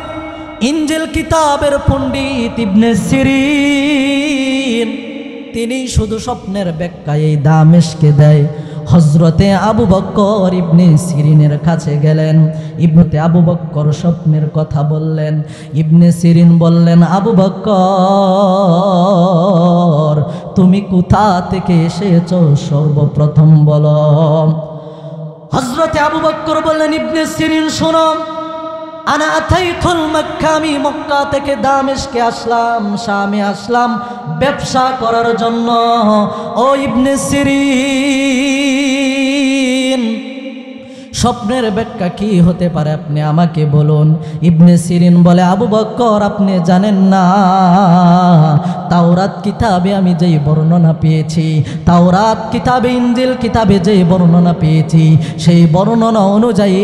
ইনজিল কিতাবের পণ্ডিত ইবনে সিরিন। তিনি শুধু স্বপ্নের ব্যাখ্যা এই দামেস্কে দেয়। হযরতে আবু বকর ইবনে সিরিনের কাছে গেলেন, ইবনে আবু বকর স্বপ্নের কথা বললেন। ইবনে সিরিন বললেন, আবু বকর তুমি কোথা থেকে এসেছো সর্বপ্রথম বলো। হযরতে আবু বকর বললেন, ইবনে সিরিন শোনো, আনা আতাইতুল মক্কা, আমি মক্কা থেকে দামেস্কে আসলাম, শামে আসলাম ব্যবসা করার জন্য। ও ইবনে সিরিন, স্বপ্নের ব্যাখ্যা কি হতে পারে আপনি আমাকে বলুন। ইবনে সিরিন বলে, আবু বকর আপনি জানেন না, তাওরাত কিতাবে আমি যেই বর্ণনা পেয়েছি, তাওরাত কিতাবে ইনজিল কিতাবে যেই বর্ণনা পেয়েছি, সেই বর্ণনা অনুযায়ী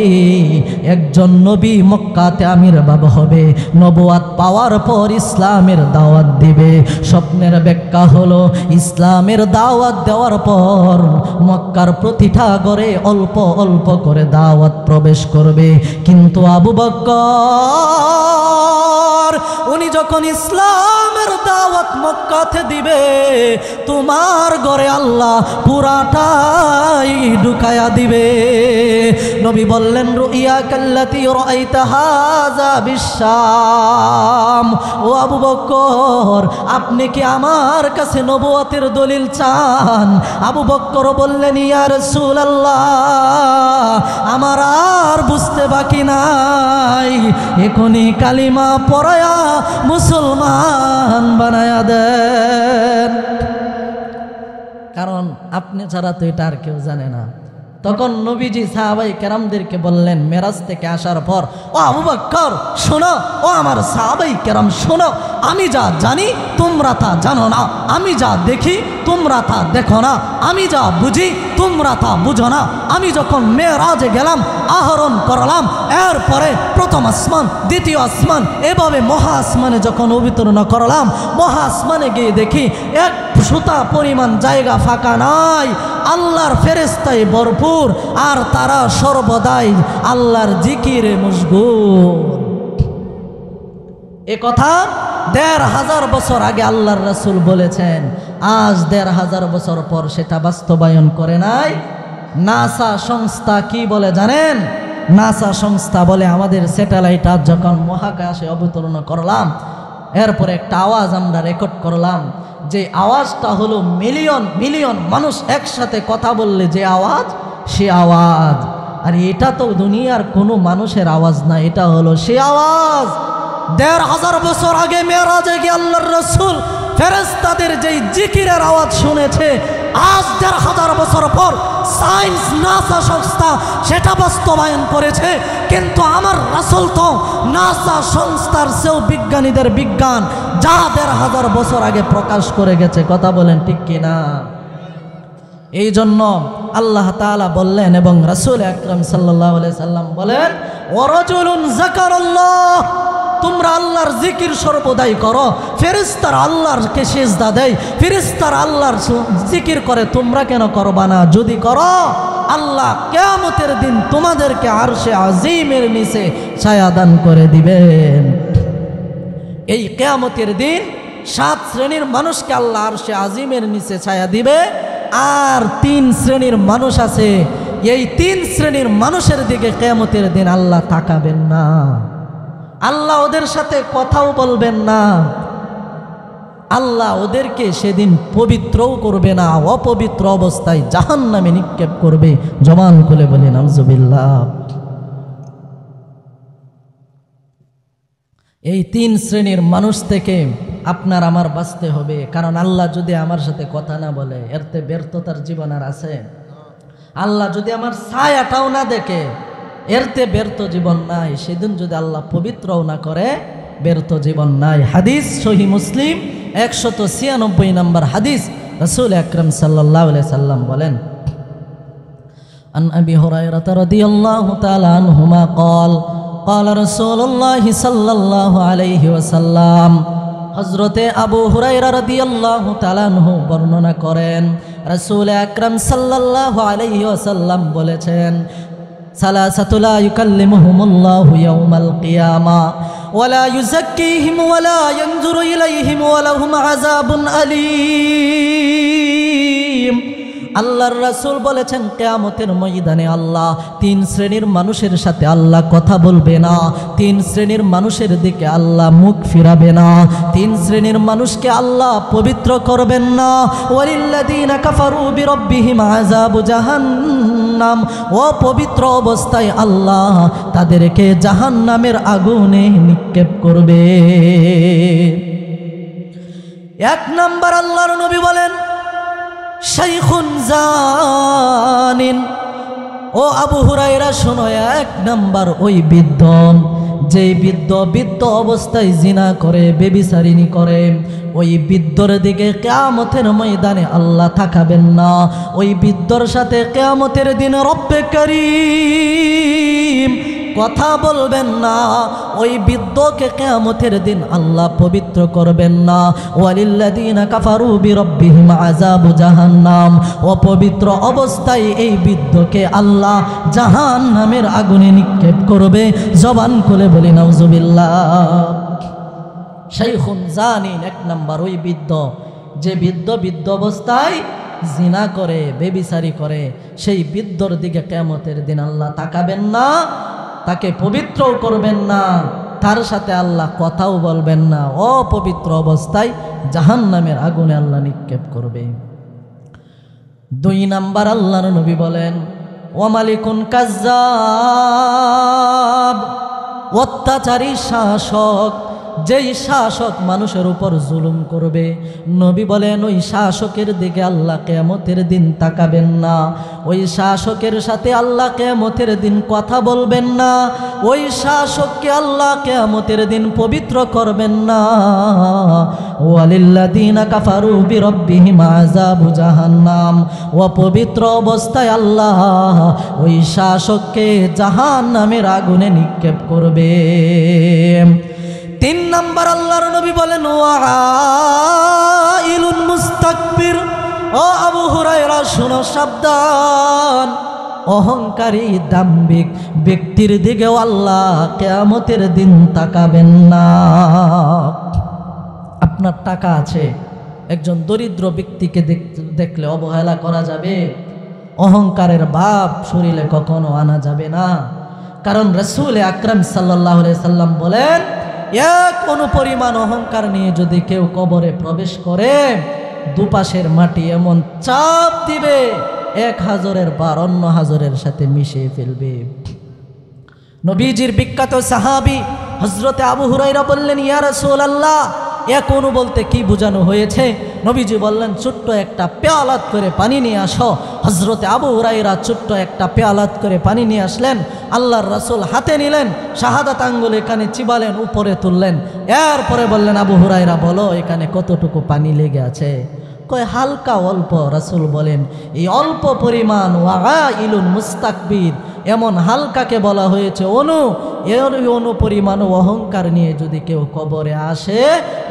একজন নবী মক্কাতে আমিরবাব হবে, নবুয়াত পাওয়ার পর ইসলামের দাওয়াত দিবে। স্বপ্নের ব্যাখ্যা হলো ইসলামের দাওয়াত দেওয়ার পর মক্কার প্রতিটা ঘরে অল্প অল্প করে দাওয়াত প্রবেশ করবে। কিন্তু আবু বকর উনি যখন ইসলামের দাওয়াত মক্কাতে দিবে, তোমার ঘরে আল্লাহ পুরাটাই ঢুকায়া দিবে। নবী বললেন, রুইয়া কাল্লাতি রাআইতা হাযা বিশাম। ও আবু বকর আপনি কি আমার কাছে নবুয়তের দলিল চান? আবু বকর বললেন, ইয়া রাসূলুল্লাহ আমার আর বুঝতে বাকি নাই, এখনই কালিমা পড়ায়া মুসলমান বানায়া দেন, কারণ আপনি ছাড়া তো এটা আর কেউ জানে না। তখন নবীজি সাহাবাই কেরামদেরকে বললেন, মেরাজ থেকে আসার পর, ও আবু বকর শোনো, ও আমার সাহাবাই কেরাম শোনো, আমি যা জানি তোমরা তা জানো না, আমি যা দেখি তোমরা তা দেখো না, আমি যা বুঝি তোমরা তা বুঝো না। আমি যখন মেরাজে গেলাম, আহরণ করলাম, এরপরে প্রথম আসমান, দ্বিতীয় আসমান, এভাবে মহা আসমানে যখন অবতরণ করলাম, মহা আসমানে গিয়ে দেখি এক সুতা পরিমাণ জায়গা ফাঁকা নাই, আল্লাহর ফেরেশতায় ভরপুর, আর তারা সর্বদাই আল্লাহর জিকিরে মশগুল। এ কথা ১৫০০ বছর আগে আল্লাহর রাসূল বলেছেন। আজ ১৫০০ বছর পর সেটা বাস্তবায়ন করে নাই নাসা সংস্থা। কি বলে জানেন? নাসা সংস্থা বলে, আমাদের স্যাটেলাইট আজ যখন মহাকাশে অবতরণ করলাম, এরপরে একটা আওয়াজ আমরা রেকর্ড করলাম, যে আওয়াজটা হলো মিলিয়ন মিলিয়ন মানুষ একসাথে কথা বললে যে আওয়াজ, সে আওয়াজ। আর এটা তো দুনিয়ার কোনো মানুষের আওয়াজ না, এটা হলো সে আওয়াজ 1500 বছর আগে মেরাজে গিয়ে আল্লাহর রাসূল ফেরেশতাদের যেই জিকিরের আওয়াজ শুনেছে, আজ 1500 বছর পর সায়েন্স নাসা সংস্থা সেটা বাস্তবায়ন করেছে। কিন্তু আমার রাসূল তো নাসা সংস্থার চেয়েও বিজ্ঞানীদের বিজ্ঞান যা 1500 বছর আগে প্রকাশ করে গেছে। কথা বলেন ঠিক কিনা? এই জন্য আল্লাহ তাআলা বললেন এবং রাসূল আকরাম সাল্লাল্লাহু আলাইহি সাল্লাম বলেন, ওয়ারাজুলুন যাকারাল্লাহ, তোমরা আল্লাহর জিকির সর্বদাই করো। ফেরেশতারা আল্লাহকে সিজদা দেয়, ফেরেশতারা আল্লাহর জিকির করে, তোমরা কেন করবা না? যদি করো আল্লাহ কিয়ামতের দিন তোমাদেরকে আরশে আজিমের নিচে ছায়া দান করে দিবেন। এই কিয়ামতের দিন 7 শ্রেণীর মানুষকে আল্লাহ আরশে আজিমের নিচে ছায়া দিবে। আর 3 শ্রেণীর মানুষ আছে, এই 3 শ্রেণীর মানুষের দিকে কিয়ামতের দিন আল্লাহ তাকাবেন না, আল্লাহ ওদের সাথে কথাও বলবেন না, আল্লাহ ওদেরকে সেদিন পবিত্রও করবে না, অপবিত্র অবস্থায় জাহান্নামে নিক্ষেপ করবে। জবান খুলে বলি নাউজুবিল্লাহ। এই 3 শ্রেণীর মানুষ থেকে আপনার আমার বাঁচতে হবে। কারণ আল্লাহ যদি আমার সাথে কথা না বলে, এরতে ব্যর্থতার জীবন আর আছে? আল্লাহ যদি আমার ছায়াটাও না দেখে, এরতে ব্যর্থ জীবন নাই। সেদিন যদি আল্লাহ পবিত্রও না করে, ব্যর্থ জীবন নাই। হাদিস সহিহ মুসলিম 196 নম্বর হাদিস, রাসূল আকরাম সাল্লাল্লাহু আলাইহি সাল্লাম বলেন, আন আবি হুরায়রা রাদিয়াল্লাহু তাআলা আনহুমা قال قال رسول الله صلى الله عليه وسلم, হযরতে আবু হুরায়রা রাদিয়াল্লাহু তাআলা আনহু বর্ণনা করেন, রাসূল আকরাম সাল্লাল্লাহু আলাইহি ওয়াসাল্লাম বলেছেন, সালাসাতু লা ইউকাল্লিমুহুমুল্লাহু ইয়াওমাল কিয়ামা ওয়া লা ইউযাক্কিহিম ওয়া লা ইয়ানজুরু ইলাইহিম ওয়া লাহুম আযাবুন আলীম। আল্লাহর রাসূল বলেছেন, কিয়ামতের ময়দানে আল্লাহ 3 শ্রেণীর মানুষের সাথে আল্লাহ কথা বলবে না, 3 শ্রেণীর মানুষের দিকে আল্লাহ মুখ ফিরাবে না, 3 শ্রেণীর মানুষকে আল্লাহ পবিত্র করবেন না। ওয়ালিল্লাযীনা কাফারু বিরাব্বিহিম আযাবু জাহান্নাম, ও পবিত্র অবস্থায় আল্লাহ তাদেরকে জাহান্নামের আগুনে নিক্ষেপ করবে। 1 নাম্বার আল্লাহর নবী বলেন, শাইখুন জানিন। ও আবু হুরায়রা শোনো, 1 নাম্বার ওই বৃদ্ধ, যেই বৃদ্ধ অবস্থায় জিনা করে, বেবিচারিনী করে, ওই বৃদ্ধর দিকে কিয়ামতের ময়দানে আল্লাহ তাকাবেন না। ওই বৃদ্ধর সাথে কিয়ামতের দিন রব্বে কারীম কথা বলবেন না। ওই বৃদ্ধকে কিয়ামতের দিন আল্লাহ পবিত্র করবেন না। ওয়ালিল্লাযীনা কাফারু বিরাব্বিহিম আযাবু জাহান্নাম, অপবিত্র অবস্থায় এই বৃদ্ধকে আল্লাহ জাহান্নামের আগুনে নিক্ষেপ করবে। জবান খুলে বলি নাউজুবিল্লাহ। শাইখুন জানিন, 1 নাম্বার ওই বৃদ্ধ, যে বৃদ্ধ অবস্থায় জিনা করে, বেবিচারি করে, সেই বৃদ্ধর দিকে কিয়ামতের দিন আল্লাহ তাকাবেন না, তাকে পবিত্রও করবেন না, তার সাথে আল্লাহ কথাও বলবেন না। অপবিত্র অবস্থায় জাহান্নামের আগুনে আল্লাহ নিক্ষেপ করবে। 2 নাম্বার আল্লাহর নবী বলেন, ওয়া মালিকুন কাজ্জাব, অত্যাচারী শাসক, যেই শাসক মানুষের উপর জুলুম করবে, নবী বলেন ওই শাসকের দিকে আল্লাহ কিয়ামতের দিন তাকাবেন না, ওই শাসকের সাথে আল্লাহ কিয়ামতের দিন কথা বলবেন না, ওই শাসককে আল্লাহ কিয়ামতের দিন পবিত্র করবেন না। ওয়ালিল্লাযীনা কাফারু বিরাব্বিহিম আযাবু জাহান্নাম, অপবিত্র অবস্থায় আল্লাহ ওই শাসককে জাহান্নামের আগুনে নিক্ষেপ করবে। 3 নাম্বার আল্লাহর নবী বলেন, ওয়াইলুন মুস্তাকবির। ও আবু হুরায়রা শোনো, সাবধান, অহংকারী দাম্ভিক ব্যক্তির দিকেও আল্লাহ কিয়ামতের দিন তাকাবেন না। আপনার টাকা আছে, একজন দরিদ্র ব্যক্তিকে দেখলে অবহেলা করা যাবে? অহংকারের ভাব শরীরে কখনো আনা যাবে না। কারণ রাসূল আকরাম সাল্লাল্লাহু আলাইহি সাল্লাম বলেন, 1 অনুপরিমাণ অহংকার নিয়ে যদি কেউ কবরে প্রবেশ করে, দুপাশের মাটি এমন চাপ দিবে 1 হাজরের বার অন্য হাজরের সাথে মিশিয়ে ফেলবে। নবীজির বিখ্যাত সাহাবী হযরতে আবু হুরায়রা বললেন, ইয়া রাসূলুল্লাহ, এখনো বলতে কি বোঝানো হয়েছে? নবীজি বললেন, ছোট্ট একটা পেয়ালাত করে পানি নিয়ে আসো। হযরতে আবু হুরায়রা ছোট্ট একটা পেয়ালাত করে পানি নিয়ে আসলেন। আল্লাহর রাসূল হাতে নিলেন, শাহাদাত আঙ্গুল এখানে চিবালেন, উপরে তুললেন। এরপরে বললেন, আবু হুরায়রা বলো, এখানে কতটুকু পানি লেগে আছে? কয়, হালকা অল্প। রাসূল বলেন, এই অল্প পরিমাণ ওয়াগাইলুন মুস্তাকবির, এমন হালকাকে বলা হয়েছে অনু। এর অনু পরিমাণ অহংকার নিয়ে যদি কেউ কবরে আসে,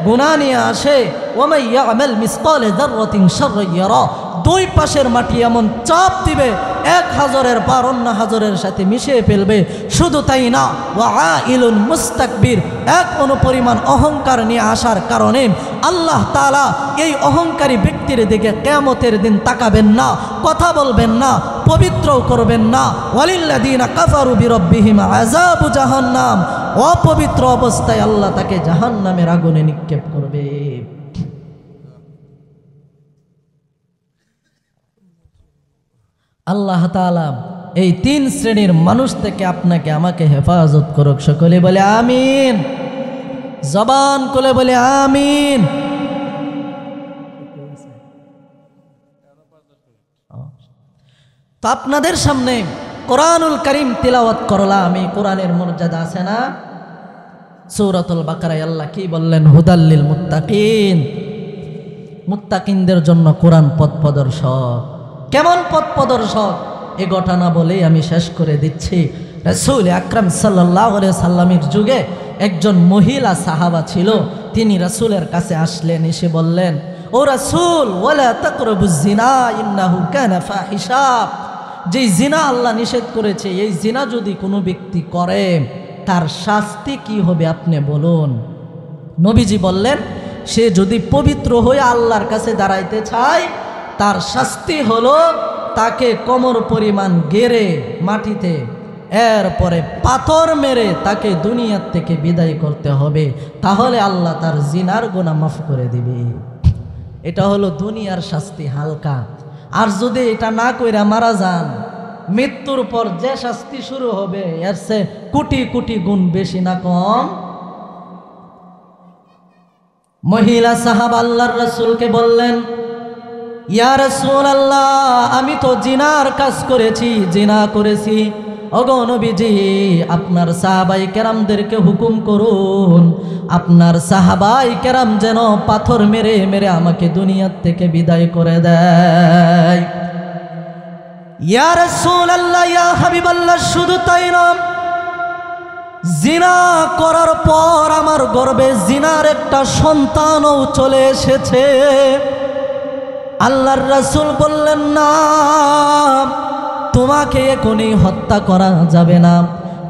গুনাহ নিয়ে আসে, ওয়া ইয়ামাল মিসকালে যাররাতিন শাররান ইয়ারা, দুই পাশের মাটি এমন চাপ দিবে, এক হাজরের পার অন্য হাজরের সাথে মিশিয়ে ফেলবে। শুধু তাই না, ওয়াগাইলুন মুস্তাকবির, এক অনুপরিমাণ অহংকার নিয়ে আসার কারণে আল্লাহ তাআলা এই অহংকারী ব্যক্তির দিকে কিয়ামতের দিন তাকাবেন না, কথা বলবেন না, পবিত্র করবেন না। ওয়ালিল্লাযিনা কাফারু বিরাব্বিহিম আযাবু জাহান্নাম, অপবিত্র অবস্থায় আল্লাহ তাকে জাহান্নামের আগুনে নিক্ষেপ করবে। আল্লাহ তাআলা এই তিন শ্রেণীর মানুষ থেকে আপনাকে আমাকে হেফাজত করুক। সকলে বলে আমিন, জবান খুলে বলে আমিন। তো আপনাদের সামনে কোরআনুল কারীম তিলাওয়াত করলাম। এই কোরআনের মর্যাদা আছে না? সূরাতুল বাকারায় আল্লাহ কি বললেন? হুদাল্লিল মুত্তাকিন, মুত্তাকিনদের জন্য কোরআন পথ প্রদর্শক। কেমন পথ প্রদর্শক? এ ঘটনা বলেই আমি শেষ করে দিচ্ছি। রাসূল আকরাম সাল্লাল্লাহু আলাইহি সাল্লামের যুগে একজন মহিলা সাহাবা ছিল। তিনি রাসূলের কাছে আসলেন, এসে বললেন, ও রাসূল, ওয়ালা তাকরাবুজ জিনা ইন্নাহু কানা ফাহিশা। যে জিনা আল্লাহ নিষেধ করেছে, এই জিনা যদি কোনো ব্যক্তি করে তার শাস্তি কি হবে আপনি বলুন। নবীজি বললেন, সে যদি পবিত্র হয়ে আল্লাহর কাছে দাঁড়াইতে চায়, তার শাস্তি হলো তাকে কোমর পরিমাণ গেড়ে মাটিতে, এরপরে পাথর মেরে তাকে দুনিয়ার থেকে বিদায় করতে হবে। তাহলে আল্লাহ তার জিনার গুনাহ মাফ করে দিবে। এটা হলো দুনিয়ার শাস্তি, হালকা। আর যদি এটা না কইরা মারা যান, মৃত্যুর পর যে শাস্তি শুরু হবে এর চেয়ে কোটি কোটি গুণ বেশি, না কম। মহিলা সাহাবা আল্লাহর রাসূলকে বললেন, ইয়া রাসূলুল্লাহ, আমি তো জিনার কাজ করেছি, জিনা করেছি। ওগো নবীজি, আপনার সাহাবাই কেরামদেরকে হুকুম করুন, আপনার সাহাবাই কেরাম যেন পাথর মেরে মেরে আমাকে দুনিয়ার থেকে বিদায় করে দেয়। ইয়া রাসূলুল্লাহ, ইয়া হাবিবাল্লাহ, শুধু তাই না, জিনা করার পর আমার গর্ভে জিনার একটা সন্তানও চলে এসেছে। আল্লাহর রাসূল বললেন, না, তোমাকে এখনই হত্যা করা যাবে না,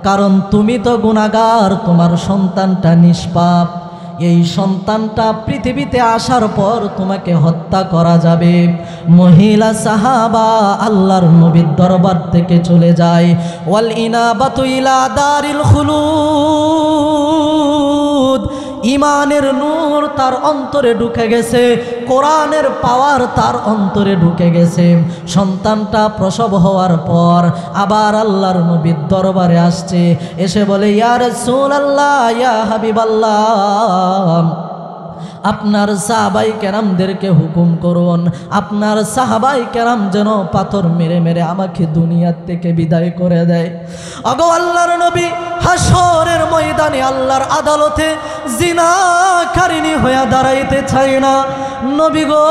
কারণ তুমি তো গুনাহগার, তোমার সন্তানটা নিষ্পাপ। এই সন্তানটা পৃথিবীতে আসার পর তোমাকে হত্যা করা যাবে। মহিলা সাহাবা আল্লাহর নবীর দরবার থেকে চলে যায়। ওয়াল ইনাবাতু ইলা দারিল খুলুদ, ইমানের নূর তার অন্তরে ঢুকে গেছে, কোরআনের পাওয়ার তার অন্তরে ঢুকে গেছে। সন্তানটা প্রসব হওয়ার পর আবার আল্লাহর নবীর দরবারে আসছে, এসে বলে, ইয়া রাসূলুল্লাহ, ইয়া হাবিবাল্লাহ, আপনার সাহাবাই কেরামদেরকে হুকুম করুন, আপনার সাহাবাই কেরাম যেন পাথর মেরে মেরে আমাকে দুনিয়ার থেকে বিদায় করে দেয়। আগো আল্লাহর নবী হাসরের ময়দানে আল্লাহর আদালতে জিনাকারিনী হয়ে দাঁড়াইতে চাই না। নবী গো,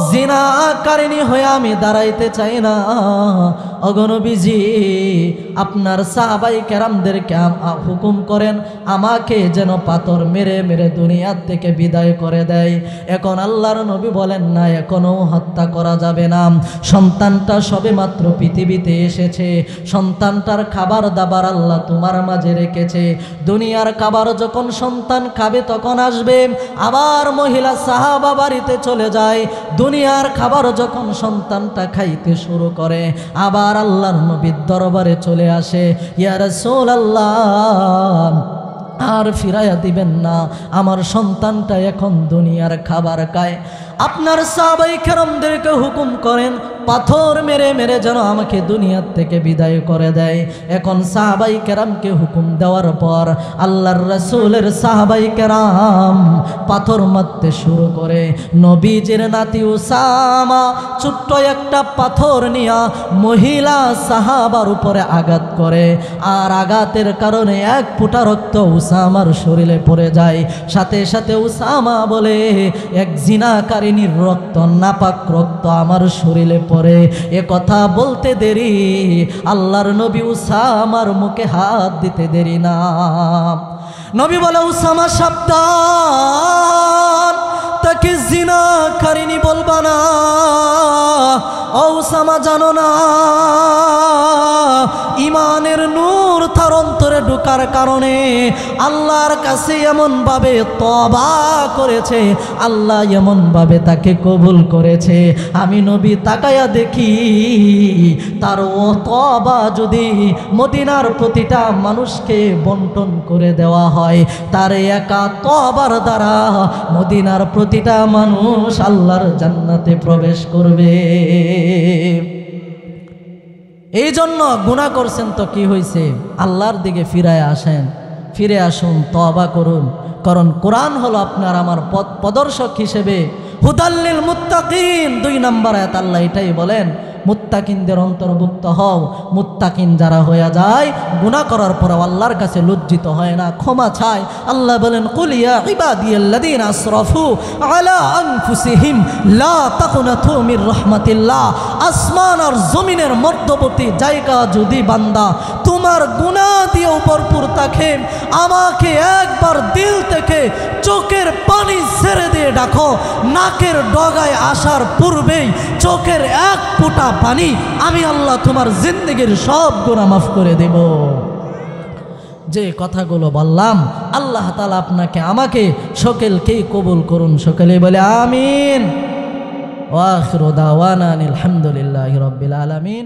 জিনাকারিনী হয়ে আমি দাঁড়াইতে চাই না। ওগো নবীজি, আপনার সাহাবাই কেরামদেরকে হুকুম করেন আমাকে যেন পাথর মেরে মেরে দুনিয়ার থেকে বিদায় করে দেয়। এখন আল্লাহর নবী বলেন, না, এখনও হত্যা করা যাবে না। সন্তানটা সবে মাত্র পৃথিবীতে এসেছে, সন্তানটার খাবার দাবার আল্লাহ তোমার মাঝে রেখেছে। দুনিয়ার খাবার যখন সন্তান খাবে তখন আসবে। আবার মহিলা সাহাবা বাড়িতে চলে যায়, দুনিয়ার খাবার যখন সন্তানটা খাইতে শুরু করে আবার আল্লাহর নবীর দরবারে চলে আসে। ইয়া রাসূলুল্লাহ, আর ফিরাইয়া দিবেন না, আমার সন্তানটা এখন দুনিয়ার খাবার খায়। আপনার সাহাবায়ে কেরামদেরকে হুকুম করেন পাথর মেরে মেরে যেন আমাকে দুনিয়ার থেকে বিদায় করে দেয়। এখন সাহাবায়ে কেরামকে হুকুম দেওয়ার পর আল্লাহর রাসূলের সাহাবায়ে কেরাম পাথর মারতে শুরু করে। নবীজির নাতি উসামা ছোট্ট একটা পাথর নিয়া মহিলা সাহাবার উপরে আঘাত করে, আর আঘাতের কারণে এক ফোঁটা রক্ত উসামার শরীরে পড়ে যায়। সাথে সাথে উসামা বলে, এক জিনাকারিনীর রক্ত, নাপাক রক্ত আমার শরীরে পড়ে। এ কথা বলতে দেরি, আল্লাহর নবী উসামার মুখে হাত দিতে দেরি না। নবী বলে, উসামা সাবধান, তাকে জিনাকারিনী বলবা না। ও উসামা, জানো না ইমানের নূর তার অন্তরে ঢোকার কারণে আল্লাহর কাছে এমন ভাবে তওবা করেছে, আল্লাহ এমন ভাবে তাকে কবুল করেছে। আমি নবী তাকায়া দেখি তার ও তওবা যদি মদিনার প্রতিটা মানুষকে বন্টন করে দেওয়া হয়, তার একা তওবার দ্বারা মদিনার প্রতিটা মানুষ আল্লাহর জান্নাতে প্রবেশ করবে। এই জন্য গুনাহ করছেন তো কি হয়েছে, আল্লাহর দিকে ফিরায় আসেন, ফিরে আসুন, তওবা করুন। কারণ কোরআন হলো আপনার আমার পথ প্রদর্শক হিসেবে। হুদাল্লিল মুত্তাকিন 2 নম্বর আয়াত আল্লাহ এটাই বলেন, মুত্তাকিনদের অন্তর্ভুক্ত হও। মুত্তাকিন যারা হয়ে যায় গুনাহ করার পর আল্লাহর কাছে লজ্জিত হয় না, ক্ষমা চায়। আল্লাহ বলেন, কুল ইয়া ইবাদিয়াল্লাযীনা আসরাফু আলা আনফুসিহিম লা তাকুনাতু মির রাহমাতিল্লাহ। আসমান আর জমিনের মধ্যবর্তী জায়গা যদি বান্দা তোমার গুনাহ দিয়ে ভরপুর থাকে, আমাকে একবার দিল থেকে চোখের পানি ছেড়ে দিয়ে ডাকো, নাকের ডগায় আসার পূর্বেই চোখের এক ফোঁটা পানি আমি আল্লাহ তোমার জিন্দেগির সব গুনাহ মাফ করে দেব। যে কথাগুলো বললাম আল্লাহ তাআলা আপনাকে আমাকে সকলকেই কবুল করুন। সকলেই বলে আমিন। ওয়া আখিরু দাওয়ানা আলহামদুলিল্লাহি রাব্বিল আলামিন।